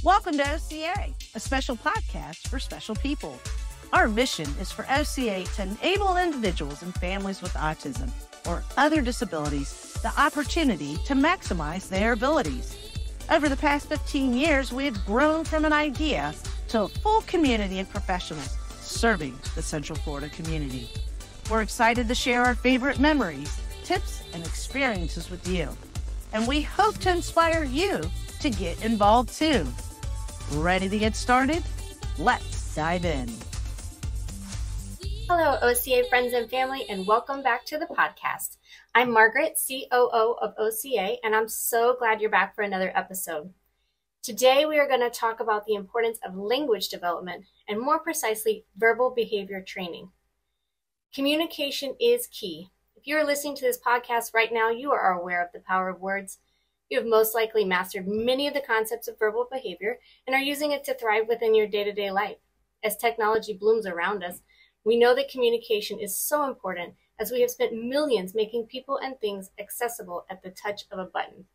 Welcome to OCA, a special podcast for special people. Our mission is for OCA to enable individuals and families with autism or other disabilities the opportunity to maximize their abilities. Over the past 15 years, we have grown from an idea to a full community of professionals serving the Central Florida community. We're excited to share our favorite memories, tips, and experiences with you. And we hope to inspire you to get involved too. Ready to get started? Let's dive in. Hello, OCA friends and family, and welcome back to the podcast. I'm Margaret, COO of OCA, and I'm so glad you're back for another episode. Today, we are going to talk about the importance of language development, and more precisely, verbal behavior training. Communication is key. If you're listening to this podcast right now, you are aware of the power of words. You have most likely mastered many of the concepts of verbal behavior and are using it to thrive within your day-to-day life. As technology blooms around us, we know that communication is so important as we have spent millions making people and things accessible at the touch of a button.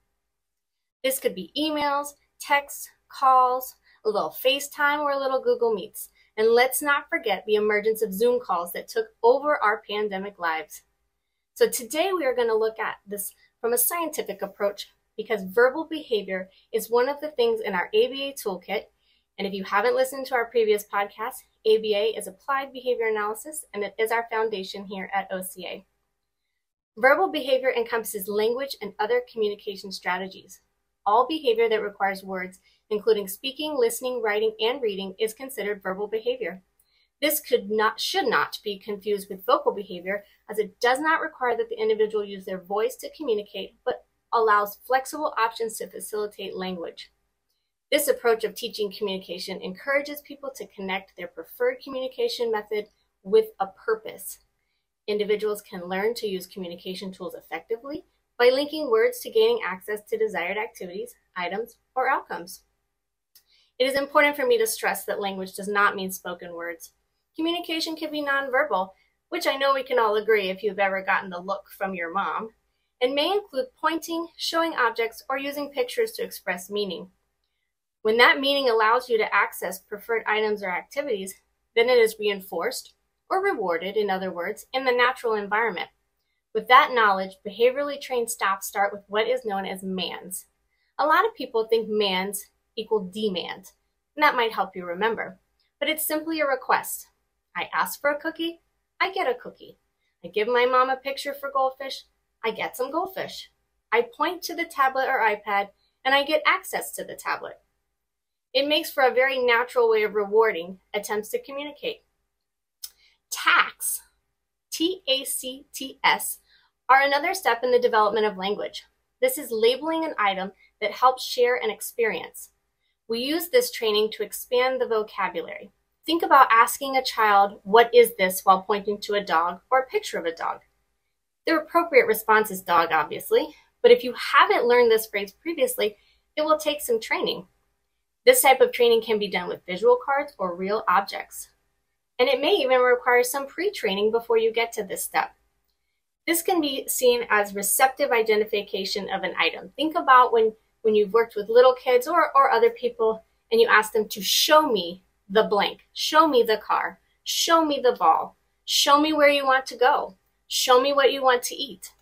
This could be emails, texts, calls, a little FaceTime, or a little Google Meets. And let's not forget the emergence of Zoom calls that took over our pandemic lives. So today we are going to look at this from a scientific approach because verbal behavior is one of the things in our ABA toolkit. And if you haven't listened to our previous podcast, ABA is Applied Behavior Analysis, and it is our foundation here at OCA. Verbal behavior encompasses language and other communication strategies. All behavior that requires words, including speaking, listening, writing, and reading, is considered verbal behavior. This should not be confused with vocal behavior, as it does not require that the individual use their voice to communicate, but allows flexible options to facilitate language. This approach of teaching communication encourages people to connect their preferred communication method with a purpose. Individuals can learn to use communication tools effectively by linking words to gaining access to desired activities, items, or outcomes. It is important for me to stress that language does not mean spoken words. Communication can be nonverbal, which I know we can all agree if you've ever gotten the look from your mom, and may include pointing, showing objects, or using pictures to express meaning. When that meaning allows you to access preferred items or activities, then it is reinforced or rewarded, in other words, in the natural environment. With that knowledge, behaviorally trained staff start with what is known as MANDS. A lot of people think MANDS equal demand, and that might help you remember. But it's simply a request. I ask for a cookie, I get a cookie. I give my mom a picture for goldfish, I get some goldfish. I point to the tablet or iPad, and I get access to the tablet. It makes for a very natural way of rewarding attempts to communicate. TACs, T-A-C-T-S, are another step in the development of language. This is labeling an item that helps share an experience. We use this training to expand the vocabulary. Think about asking a child, "What is this?" while pointing to a dog or a picture of a dog. The appropriate response is dog, obviously, but if you haven't learned this phrase previously, it will take some training. This type of training can be done with visual cards or real objects. And it may even require some pre-training before you get to this step. This can be seen as receptive identification of an item. Think about when you've worked with little kids or other people and you ask them to show me the blank, show me the car, show me the ball, show me where you want to go, show me what you want to eat.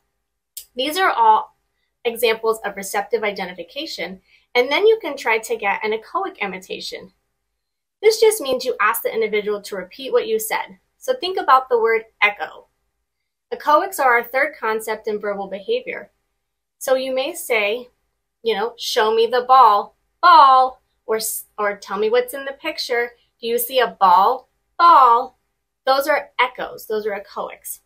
These are all examples of receptive identification, and then you can try to get an echoic imitation. This just means you ask the individual to repeat what you said. So think about the word echo. Echoics are our third concept in verbal behavior. So you may say, show me the ball, ball, or tell me what's in the picture. Do you see a ball, ball? Those are echoes. Those are echoics.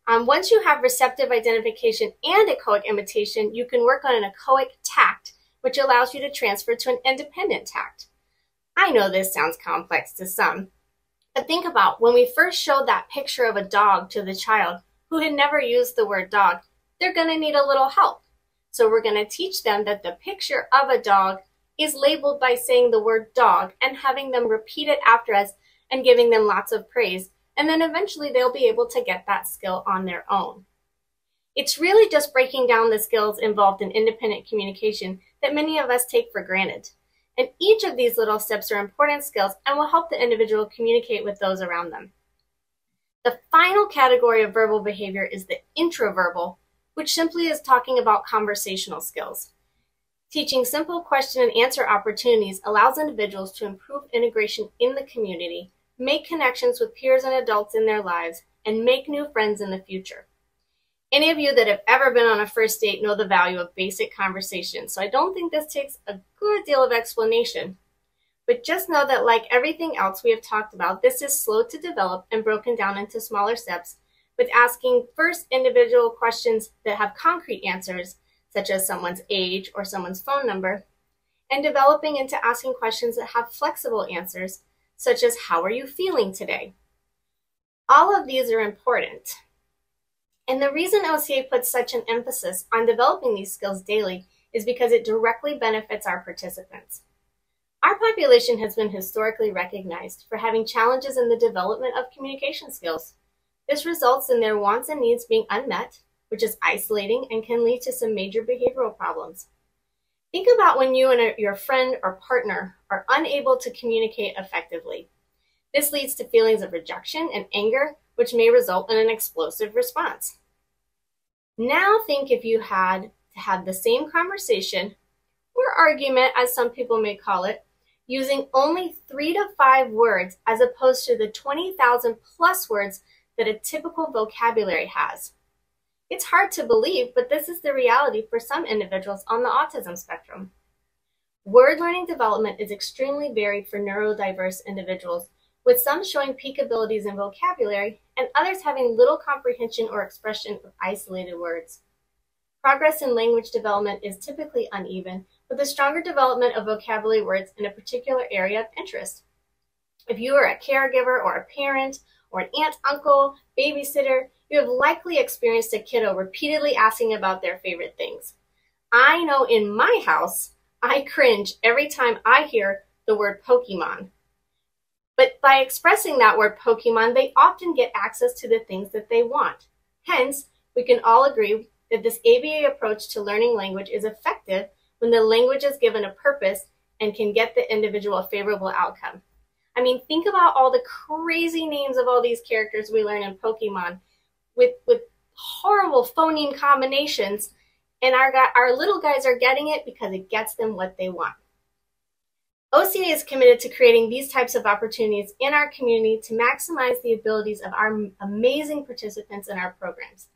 Once you have receptive identification and echoic imitation, you can work on an echoic tact, which allows you to transfer to an independent tact. I know this sounds complex to some, but think about when we first showed that picture of a dog to the child who had never used the word dog, they're going to need a little help. So we're going to teach them that the picture of a dog is labeled by saying the word dog and having them repeat it after us and giving them lots of praise. And then eventually they'll be able to get that skill on their own. It's really just breaking down the skills involved in independent communication that many of us take for granted. And each of these little steps are important skills and will help the individual communicate with those around them. The final category of verbal behavior is the intraverbal, which simply is talking about conversational skills. Teaching simple question and answer opportunities allows individuals to improve integration in the community, make connections with peers and adults in their lives, and make new friends in the future. Any of you that have ever been on a first date know the value of basic conversation, so I don't think this takes a good deal of explanation. But just know that like everything else we have talked about, this is slow to develop and broken down into smaller steps, with asking first individual questions that have concrete answers, such as someone's age or someone's phone number, and developing into asking questions that have flexible answers, such as how are you feeling today? All of these are important. And the reason OCA puts such an emphasis on developing these skills daily is because it directly benefits our participants. Our population has been historically recognized for having challenges in the development of communication skills. This results in their wants and needs being unmet, which is isolating and can lead to some major behavioral problems. Think about when you and your friend or partner are unable to communicate effectively. This leads to feelings of rejection and anger, which may result in an explosive response. Now think if you had to have the same conversation, or argument as some people may call it, using only 3 to 5 words as opposed to the 20,000 plus words that a typical vocabulary has. It's hard to believe, but this is the reality for some individuals on the autism spectrum. Word learning development is extremely varied for neurodiverse individuals, with some showing peak abilities in vocabulary and others having little comprehension or expression of isolated words. Progress in language development is typically uneven, with a stronger development of vocabulary words in a particular area of interest. If you are a caregiver or a parent or an aunt, uncle, babysitter, you have likely experienced a kiddo repeatedly asking about their favorite things. I know in my house, I cringe every time I hear the word Pokemon. But by expressing that word Pokemon, they often get access to the things that they want. Hence, we can all agree that this ABA approach to learning language is effective when the language is given a purpose and can get the individual a favorable outcome. I mean, think about all the crazy names of all these characters we learn in Pokemon with horrible phoneme combinations, and our little guys are getting it because it gets them what they want. OCA is committed to creating these types of opportunities in our community to maximize the abilities of our amazing participants in our programs.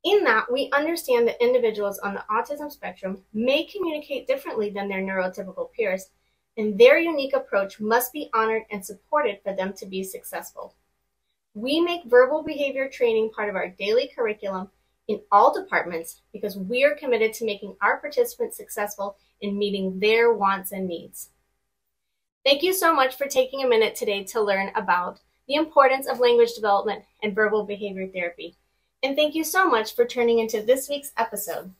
In that, we understand that individuals on the autism spectrum may communicate differently than their neurotypical peers, and their unique approach must be honored and supported for them to be successful. We make verbal behavior training part of our daily curriculum in all departments because we are committed to making our participants successful in meeting their wants and needs. Thank you so much for taking a minute today to learn about the importance of language development and verbal behavior therapy. And thank you so much for tuning into this week's episode.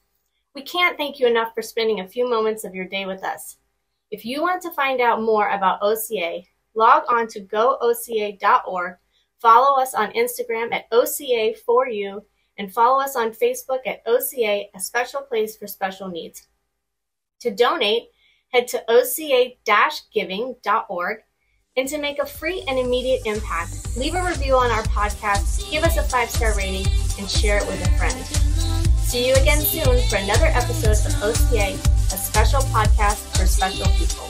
We can't thank you enough for spending a few moments of your day with us. If you want to find out more about OCA, log on to gooca.org, follow us on Instagram at OCA4U, and follow us on Facebook at OCA, a special place for special needs. To donate, head to oca-giving.org, and to make a free and immediate impact, leave a review on our podcast, give us a 5-star rating, and share it with a friend. See you again soon for another episode of OCA, a special podcast for special people.